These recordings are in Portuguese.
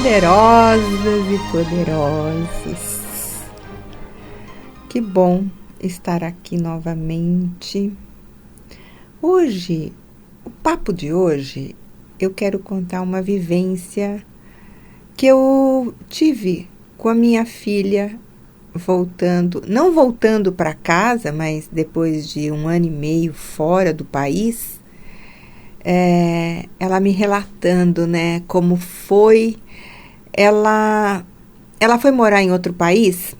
poderosas e poderosos. Que bom estar aqui novamente. Hoje, o papo de hoje, eu quero contar uma vivência que eu tive com a minha filha não voltando para casa, mas depois de 1 ano e meio fora do país, ela me relatando, né, como foi. Ela foi morar em outro país.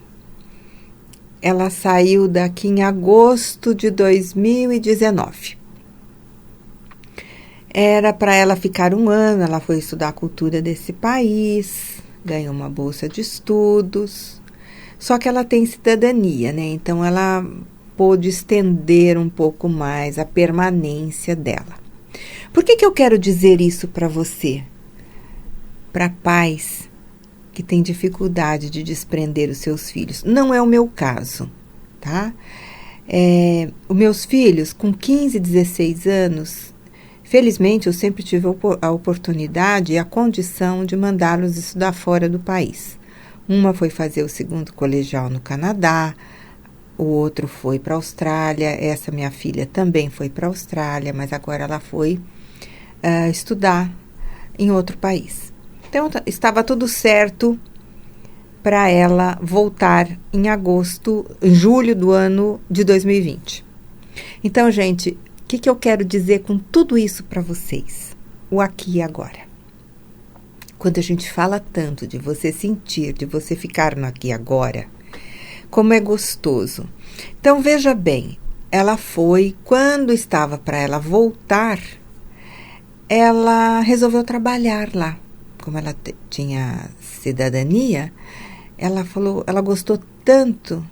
Ela saiu daqui em agosto de 2019. Era para ela ficar 1 ano, ela foi estudar a cultura desse país, ganhou uma bolsa de estudos, só que ela tem cidadania, né? Então ela pôde estender um pouco mais a permanência dela. Por que eu quero dizer isso para você? Para pais que têm dificuldade de desprender os seus filhos. Não é o meu caso, tá? Os meus filhos, com 15, 16 anos, felizmente eu sempre tive a oportunidade e a condição de mandá-los estudar fora do país. Uma foi fazer o 2º colegial no Canadá, o outro foi para a Austrália, essa minha filha também foi para a Austrália, mas agora ela foi estudar em outro país. Então, estava tudo certo para ela voltar em julho do ano de 2020. Então, gente, o que eu quero dizer com tudo isso para vocês? O aqui e agora. Quando a gente fala tanto de você sentir, de você ficar no aqui e agora, como é gostoso. Então, veja bem, ela foi, quando estava para ela voltar, ela resolveu trabalhar lá. Como ela tinha cidadania, ela gostou tanto,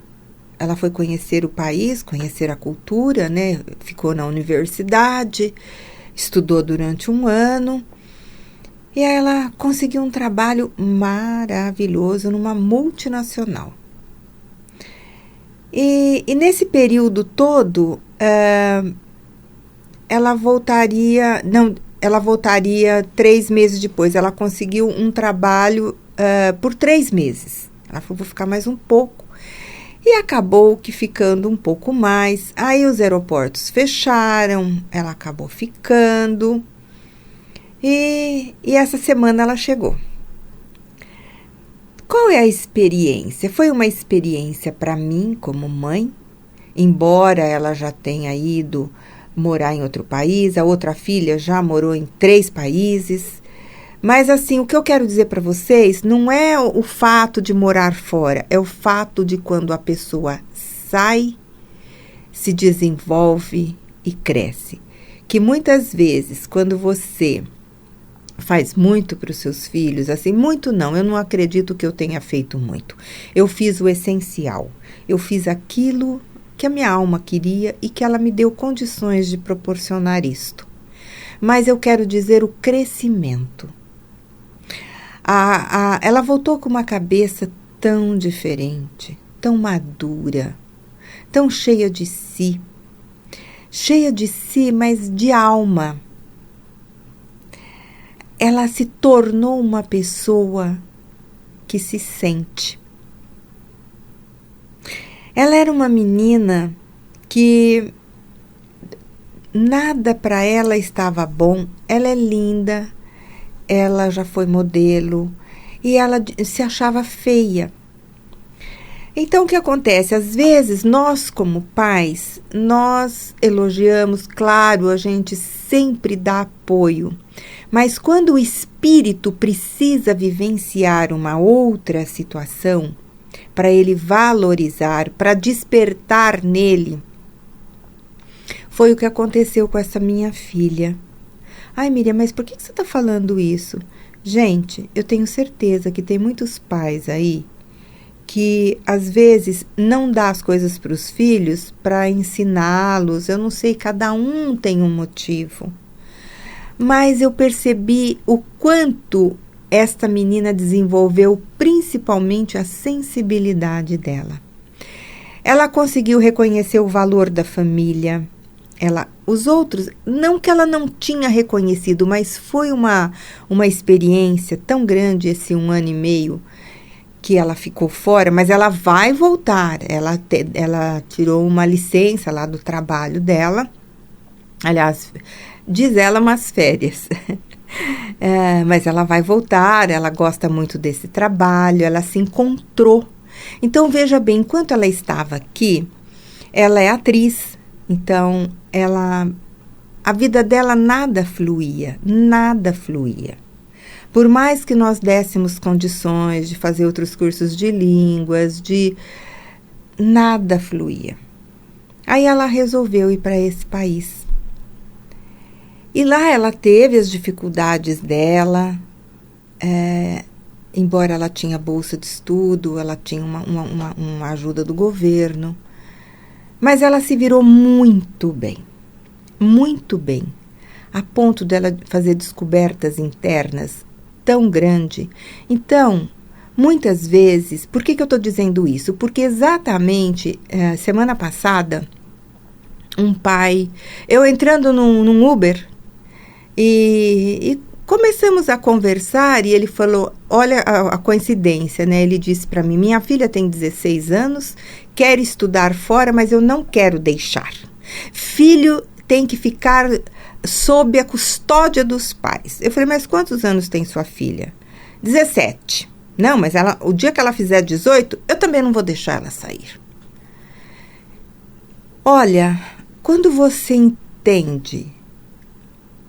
ela foi conhecer o país, conhecer a cultura, né? Ficou na universidade, estudou durante 1 ano, e aí ela conseguiu um trabalho maravilhoso numa multinacional. E nesse período todo, ela voltaria 3 meses depois. Ela conseguiu um trabalho por 3 meses. Ela falou, vou ficar mais um pouco. E acabou que ficando um pouco mais. Aí os aeroportos fecharam, ela acabou ficando. E essa semana ela chegou. Qual é a experiência? Foi uma experiência para mim como mãe, embora ela já tenha ido morar em outro país, a outra filha já morou em 3 países. Mas assim, o que eu quero dizer para vocês não é o fato de morar fora, é o fato de quando a pessoa sai, se desenvolve e cresce. Que muitas vezes, quando você faz muito para os seus filhos, assim, muito não, eu não acredito que eu tenha feito muito. Eu fiz o essencial, eu fiz aquilo que a minha alma queria e que ela me deu condições de proporcionar isto. Mas eu quero dizer o crescimento. Ela voltou com uma cabeça tão diferente, tão madura, tão cheia de si, mas de alma. Ela se tornou uma pessoa que se sente. Ela era uma menina que nada para ela estava bom. Ela é linda, ela já foi modelo e ela se achava feia. Então, o que acontece? Às vezes, nós como pais, nós elogiamos, claro, a gente sempre dá apoio. Mas quando o espírito precisa vivenciar uma outra situação, para ele valorizar, para despertar nele, foi o que aconteceu com essa minha filha. Ai, Miriam, mas por que você está falando isso? Gente, eu tenho certeza que tem muitos pais aí que às vezes não dá as coisas para os filhos para ensiná-los. Eu não sei, cada um tem um motivo. Mas eu percebi o quanto esta menina desenvolveu principalmente a sensibilidade dela. Ela conseguiu reconhecer o valor da família. Os outros, não que ela não tinha reconhecido, mas foi uma experiência tão grande esse 1 ano e meio que ela ficou fora, mas ela vai voltar. Ela tirou uma licença lá do trabalho dela. Aliás, diz ela umas férias. Mas ela vai voltar, ela gosta muito desse trabalho, ela se encontrou. Então, veja bem, enquanto ela estava aqui, ela é atriz, então a vida dela nada fluía. Por mais que nós dessemos condições de fazer outros cursos de línguas, nada fluía. Aí ela resolveu ir para esse país. E lá ela teve as dificuldades dela, embora ela tinha bolsa de estudo, ela tinha uma ajuda do governo, mas ela se virou muito bem, a ponto dela fazer descobertas internas tão grande. Então, muitas vezes, por que eu estou dizendo isso? Porque exatamente semana passada, um pai, eu entrando num Uber, e começamos a conversar, e ele falou, olha a coincidência, né? Ele disse para mim, minha filha tem 16 anos, quer estudar fora, mas eu não quero deixar. Filho tem que ficar sob a custódia dos pais. Eu falei, mas quantos anos tem sua filha? 17. Não, mas o dia que ela fizer 18, eu também não vou deixar ela sair. Olha, quando você entende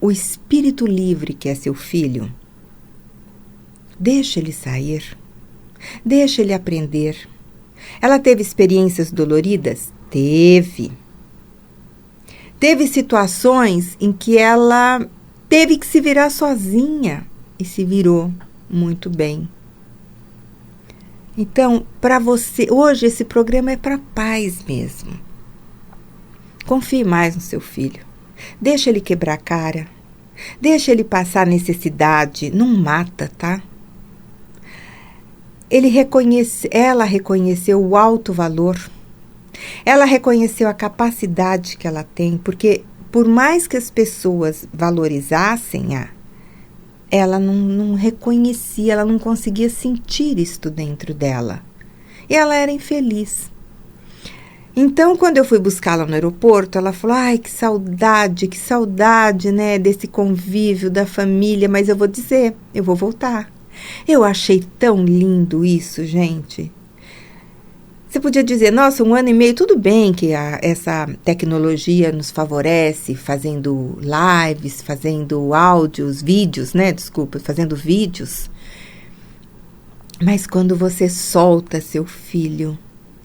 o espírito livre que é seu filho, deixa ele sair, deixa ele aprender. Ela teve experiências doloridas? Teve. Teve situações em que ela teve que se virar sozinha e se virou muito bem. Então, para você, hoje esse programa é para pais mesmo. Confie mais no seu filho. Deixa ele quebrar a cara. Deixa ele passar necessidade. Não mata, tá? Ela reconheceu o alto valor. Ela reconheceu a capacidade que ela tem. Porque por mais que as pessoas valorizassem ela não reconhecia, ela não conseguia sentir isto dentro dela. E ela era infeliz. Então, quando eu fui buscá-la no aeroporto, ela falou, ai, que saudade, né, desse convívio da família, mas eu vou dizer, eu vou voltar. Eu achei tão lindo isso, gente. Você podia dizer, nossa, 1 ano e meio, tudo bem que essa tecnologia nos favorece, fazendo lives, fazendo áudios, vídeos, né, fazendo vídeos. Mas quando você solta seu filho,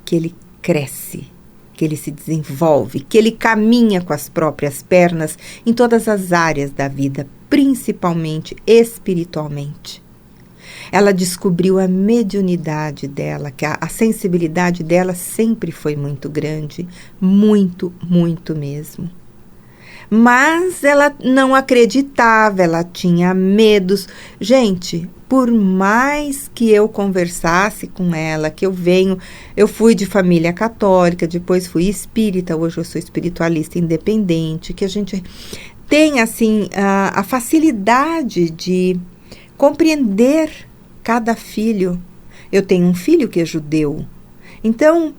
que ele cresce, que ele se desenvolve, que ele caminha com as próprias pernas em todas as áreas da vida, principalmente espiritualmente. Ela descobriu a mediunidade dela, que a sensibilidade dela sempre foi muito grande, muito mesmo. Mas ela não acreditava, ela tinha medos. Gente, por mais que eu conversasse com ela, que eu fui de família católica, depois fui espírita, hoje eu sou espiritualista independente, que a gente tem, assim, a facilidade de compreender cada filho. Eu tenho um filho que é judeu, então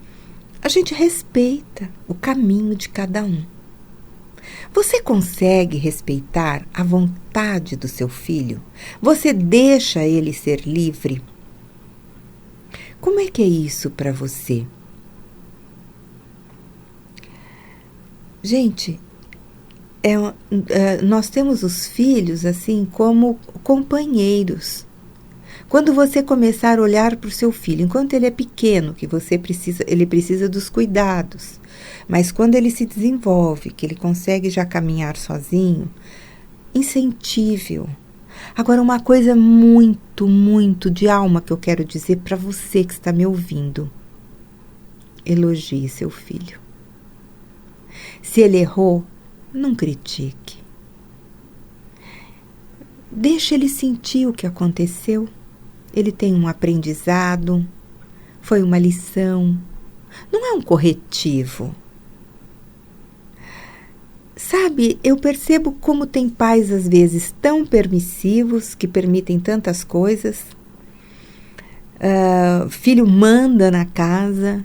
a gente respeita o caminho de cada um. Você consegue respeitar a vontade do seu filho? Você deixa ele ser livre? Como é que é isso para você? Gente, nós temos os filhos assim como companheiros. Quando você começar a olhar para o seu filho, enquanto ele é pequeno, que ele precisa dos cuidados, mas quando ele se desenvolve, que ele consegue já caminhar sozinho, incentive-o. Agora, uma coisa muito de alma que eu quero dizer para você que está me ouvindo. Elogie seu filho. Se ele errou, não critique. Deixe ele sentir o que aconteceu. Ele tem um aprendizado, foi uma lição, não é um corretivo. Sabe, eu percebo como tem pais às vezes tão permissivos, que permitem tantas coisas. Filho manda na casa.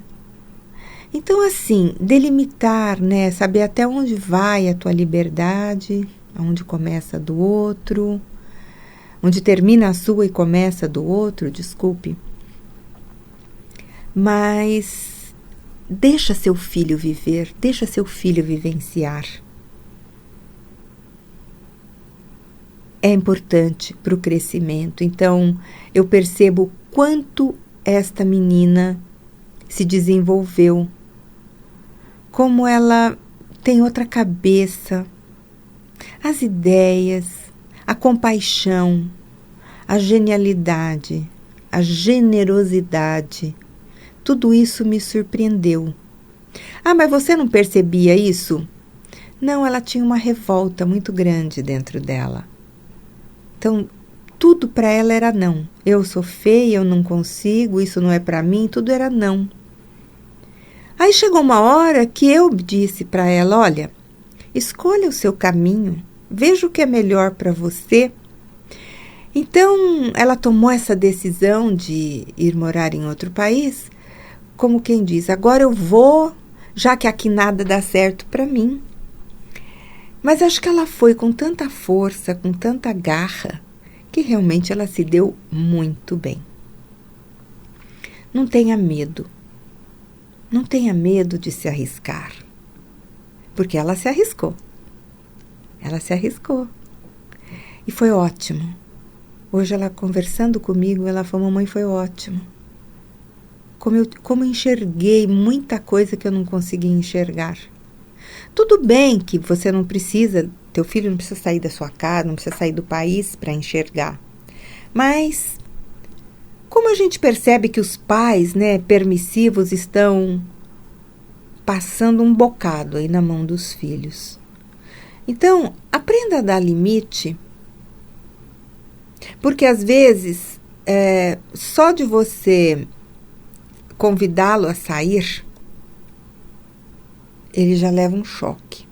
Então, assim, delimitar, né? Saber até onde vai a tua liberdade, onde começa a do outro, onde termina a sua e começa a do outro, desculpe. Mas deixa seu filho viver, deixa seu filho vivenciar. É importante para o crescimento. Então, eu percebo quanto esta menina se desenvolveu, como ela tem outra cabeça, as ideias, a compaixão, a genialidade, a generosidade, tudo isso me surpreendeu. Ah, mas você não percebia isso? Não, ela tinha uma revolta muito grande dentro dela. Então, tudo para ela era não. Eu sou feia, eu não consigo, isso não é para mim, tudo era não. Aí chegou uma hora que eu disse para ela, olha, escolha o seu caminho, veja o que é melhor para você. Então, ela tomou essa decisão de ir morar em outro país, como quem diz, agora eu vou, já que aqui nada dá certo para mim. Mas acho que ela foi com tanta força, com tanta garra, que realmente ela se deu muito bem. Não tenha medo. Não tenha medo de se arriscar. Porque ela se arriscou. Ela se arriscou. E foi ótimo. Hoje ela conversando comigo, ela falou, mamãe, foi ótimo. Como eu enxerguei muita coisa que eu não conseguia enxergar. Tudo bem que você não precisa, teu filho não precisa sair da sua casa, não precisa sair do país para enxergar. Mas, como a gente percebe que os pais, né, permissivos estão passando um bocado aí na mão dos filhos. Então, aprenda a dar limite, porque às vezes, só de você convidá-lo a sair, ele já leva um choque.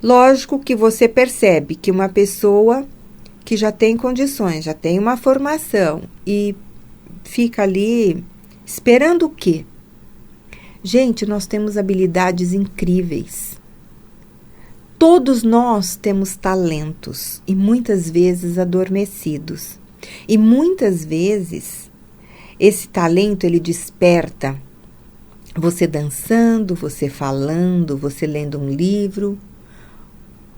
Lógico que você percebe que uma pessoa que já tem condições, já tem uma formação e fica ali esperando o quê? Gente, nós temos habilidades incríveis. Todos nós temos talentos e muitas vezes adormecidos. E muitas vezes esse talento ele desperta você dançando, você falando, você lendo um livro,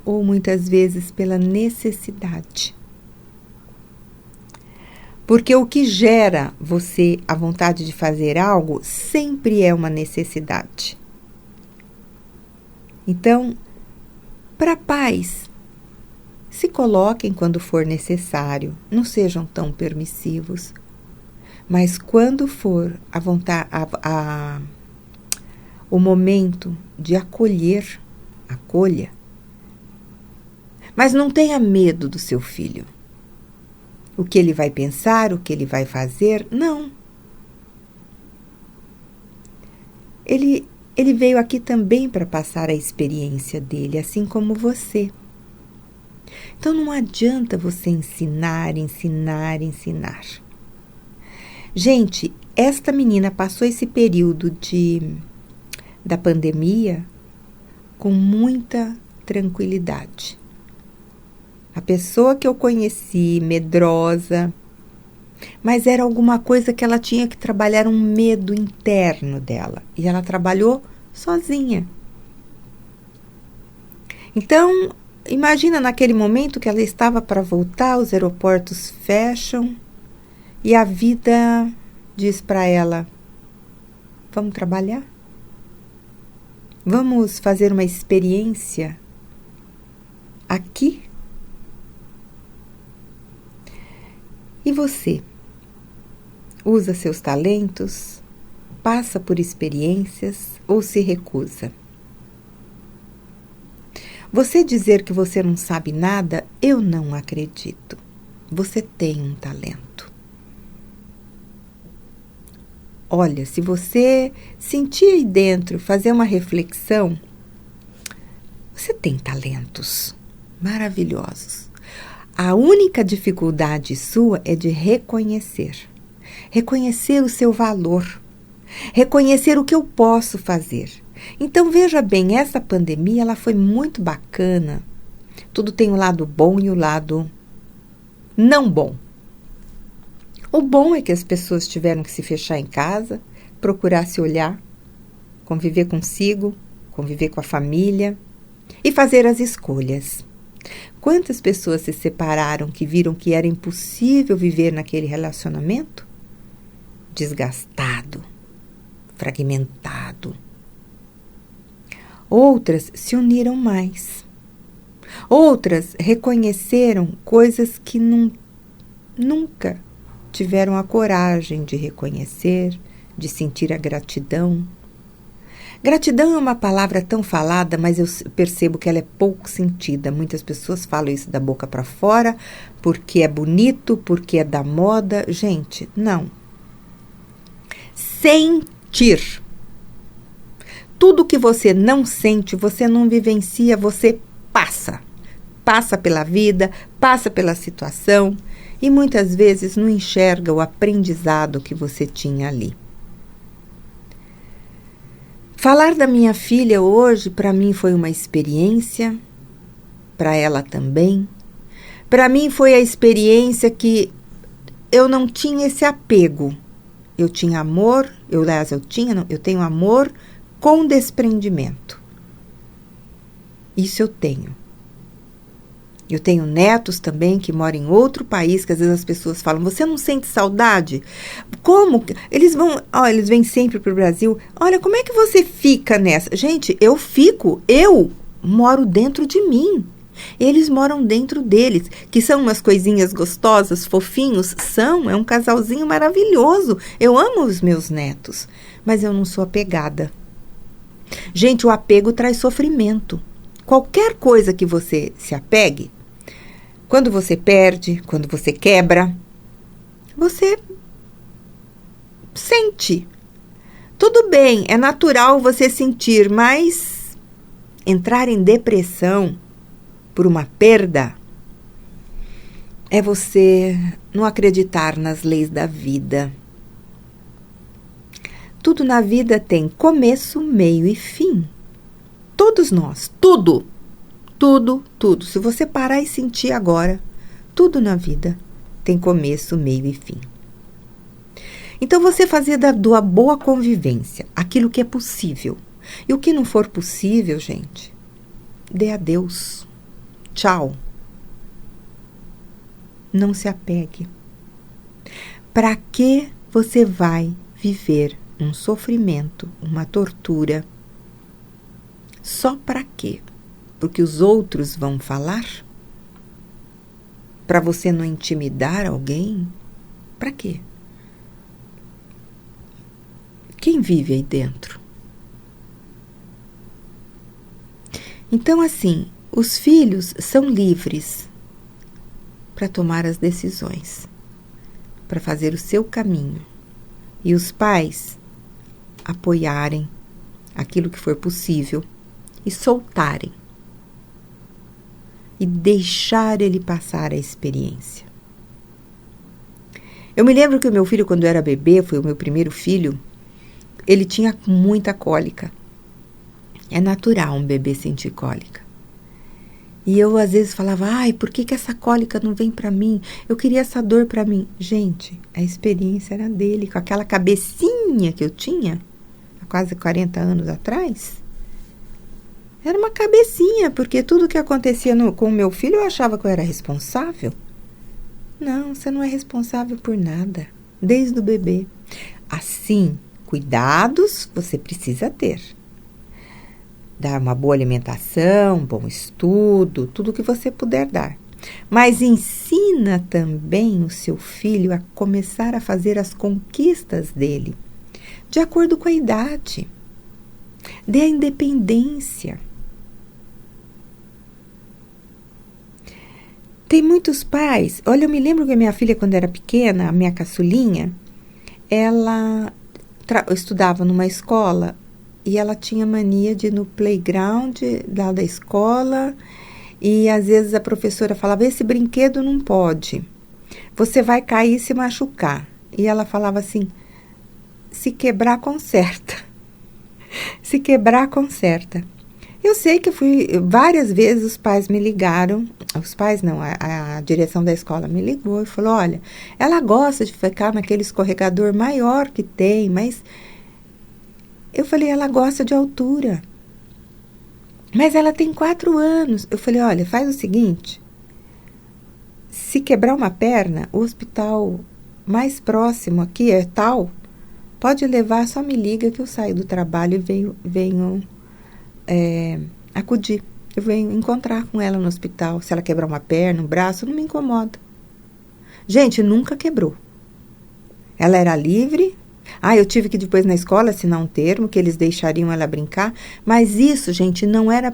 ou muitas vezes pela necessidade. Porque o que gera você a vontade de fazer algo sempre é uma necessidade. Então, para pais, se coloquem quando for necessário, não sejam tão permissivos. Mas quando for a vontade, o momento de acolher, acolha. Mas não tenha medo do seu filho. O que ele vai pensar, o que ele vai fazer, não. Ele veio aqui também para passar a experiência dele, assim como você. Então não adianta você ensinar. Gente, esta menina passou esse período da pandemia com muita tranquilidade. A pessoa que eu conheci, medrosa, mas era alguma coisa que ela tinha que trabalhar, um medo interno dela. E ela trabalhou sozinha. Então, imagina naquele momento que ela estava para voltar, os aeroportos fecham e a vida diz para ela, vamos trabalhar? Vamos fazer uma experiência aqui? E você? Usa seus talentos? Passa por experiências ou se recusa? Você dizer que você não sabe nada, eu não acredito. Você tem um talento. Olha, se você sentir aí dentro, fazer uma reflexão, Você tem talentos maravilhosos. A única dificuldade sua é de reconhecer. Reconhecer o seu valor. Reconhecer o que eu posso fazer. Então, veja bem, essa pandemia ela foi muito bacana. Tudo tem o lado bom e o lado não bom. O bom é que as pessoas tiveram que se fechar em casa, procurar se olhar, conviver consigo, conviver com a família e fazer as escolhas. Quantas pessoas se separaram que viram que era impossível viver naquele relacionamento? Desgastado, fragmentado. Outras se uniram mais. Outras reconheceram coisas que nunca tiveram a coragem de reconhecer, de sentir a gratidão. Gratidão é uma palavra tão falada, mas eu percebo que ela é pouco sentida. Muitas pessoas falam isso da boca para fora, porque é bonito, porque é da moda. Gente, não. Sentir. Tudo que você não sente, você não vivencia, você passa. Passa pela vida, passa pela situação e muitas vezes não enxerga o aprendizado que você tinha ali. Falar da minha filha hoje, para mim, foi uma experiência, para ela também. Para mim, foi a experiência que eu não tinha esse apego. Eu tinha amor, eu tenho amor com desprendimento. Isso eu tenho. Eu tenho netos também que moram em outro país, que às vezes as pessoas falam, você não sente saudade? Como? Eles vêm sempre para o Brasil. Olha, como é que você fica nessa? Gente, eu moro dentro de mim. Eles moram dentro deles, que são umas coisinhas gostosas, fofinhos, é um casalzinho maravilhoso. Eu amo os meus netos, mas eu não sou apegada. Gente, o apego traz sofrimento. Qualquer coisa que você se apegue, quando você perde, quando você quebra, você sente. Tudo bem, é natural você sentir, mas entrar em depressão por uma perda é você não acreditar nas leis da vida. Tudo na vida tem começo, meio e fim. Todos nós, tudo. Se você parar e sentir agora, tudo na vida tem começo, meio e fim. Então, você fazer da boa convivência aquilo que é possível. E o que não for possível, gente, dê adeus. Tchau. Não se apegue. Para que você vai viver um sofrimento, uma tortura? Só para quê? Porque os outros vão falar? Para você não intimidar alguém? Para quê? Quem vive aí dentro? Então, assim, os filhos são livres para tomar as decisões, para fazer o seu caminho. E os pais apoiarem aquilo que for possível e soltarem. E deixar ele passar a experiência. Eu me lembro que o meu filho, quando era bebê, foi o meu primeiro filho, ele tinha muita cólica. É natural um bebê sentir cólica. E eu, às vezes, falava, por que essa cólica não vem para mim? Eu queria essa dor para mim. Gente, a experiência era dele, com aquela cabecinha que eu tinha, há quase 40 anos atrás. Era uma cabecinha, porque tudo que acontecia com o meu filho eu achava que eu era responsável. Não, você não é responsável por nada, desde o bebê. Assim, cuidados você precisa ter. Dar uma boa alimentação, bom estudo, tudo que você puder dar. Mas ensina também o seu filho a começar a fazer as conquistas dele, de acordo com a idade. Dê a independência. Tem muitos pais, olha, eu me lembro que a minha filha, quando era pequena, a minha caçulinha, ela estudava numa escola e ela tinha mania de ir no playground lá da escola, e às vezes a professora falava, esse brinquedo não pode, você vai cair e se machucar. E ela falava assim, se quebrar, conserta. Se quebrar, conserta. Eu sei que várias vezes os pais me ligaram, os pais não, a direção da escola me ligou e falou, olha, ela gosta de ficar naquele escorregador maior que tem, mas eu falei, ela gosta de altura. Mas ela tem 4 anos. Eu falei, olha, faz o seguinte, se quebrar uma perna, o hospital mais próximo aqui é tal, pode levar, só me liga que eu saio do trabalho e venho acudir. Eu venho encontrar com ela no hospital. Se ela quebrar uma perna, um braço, não me incomoda. Gente, nunca quebrou. Ela era livre. Eu tive que depois na escola assinar um termo que eles deixariam ela brincar. Mas isso, gente, não era...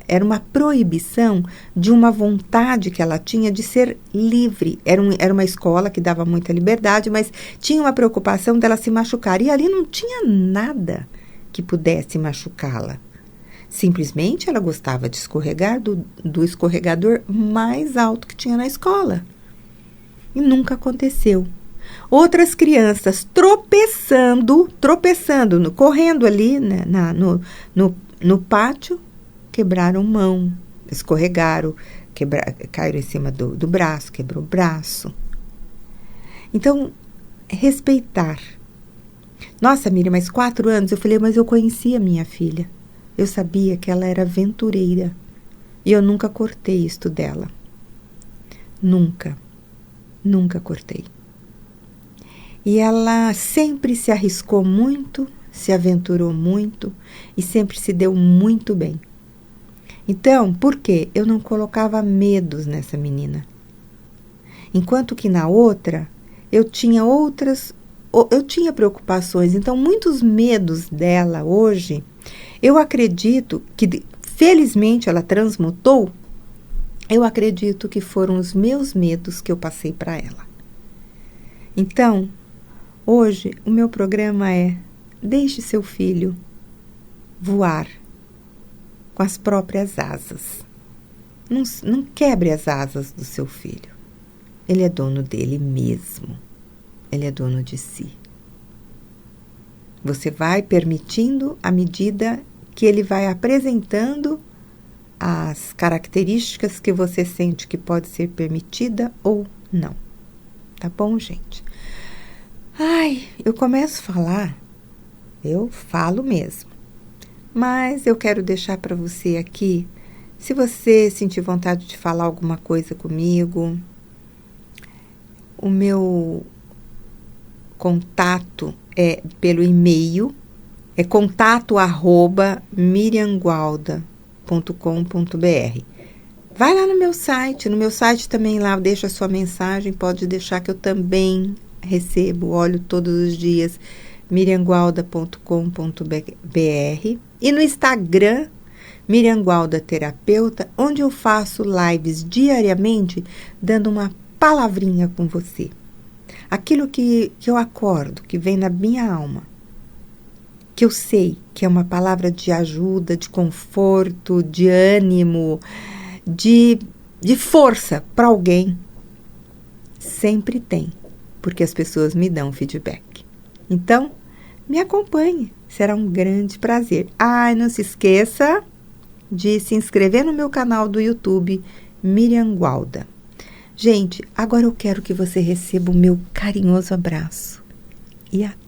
era uma proibição de uma vontade que ela tinha de ser livre. Era uma escola que dava muita liberdade, mas tinha uma preocupação dela se machucar. E ali não tinha nada que pudesse machucá-la. Simplesmente ela gostava de escorregar do escorregador mais alto que tinha na escola. E nunca aconteceu. Outras crianças tropeçando, correndo ali, né, no pátio, quebraram mão, escorregaram, caíram em cima do braço, quebrou o braço. Então, respeitar. Nossa, Miriam, mas 4 anos? Eu falei, mas eu conhecia minha filha. Eu sabia que ela era aventureira. E eu nunca cortei isto dela. Nunca cortei. E ela sempre se arriscou muito, se aventurou muito e sempre se deu muito bem. Então, por quê? Eu não colocava medos nessa menina. Enquanto que na outra, eu tinha preocupações. Então, muitos medos dela hoje, eu acredito que, felizmente, ela transmutou. Eu acredito que foram os meus medos que eu passei para ela. Então, hoje, o meu programa é: deixe seu filho voar com as próprias asas. Não quebre as asas do seu filho. Ele é dono dele mesmo. Ele é dono de si. Você vai permitindo à medida que ele vai apresentando as características que você sente que pode ser permitida ou não. Tá bom, gente? Eu começo a falar, eu falo mesmo. Mas eu quero deixar para você aqui, se você sentir vontade de falar alguma coisa comigo, o meu contato é pelo e-mail, é contato@miriamgualda.com.br. Vai lá no meu site também lá, deixa a sua mensagem, pode deixar que eu também recebo, olho todos os dias, miriamgualda.com.br. E no Instagram, Miriam Gualda Terapeuta, onde eu faço lives diariamente, dando uma palavrinha com você. Aquilo que eu acordo, que vem na minha alma, que eu sei que é uma palavra de ajuda, de conforto, de ânimo, de força para alguém, sempre tem, porque as pessoas me dão feedback. Então, me acompanhe, será um grande prazer. Não se esqueça de se inscrever no meu canal do YouTube, Miriam Gualda. Gente, agora eu quero que você receba o meu carinhoso abraço e até.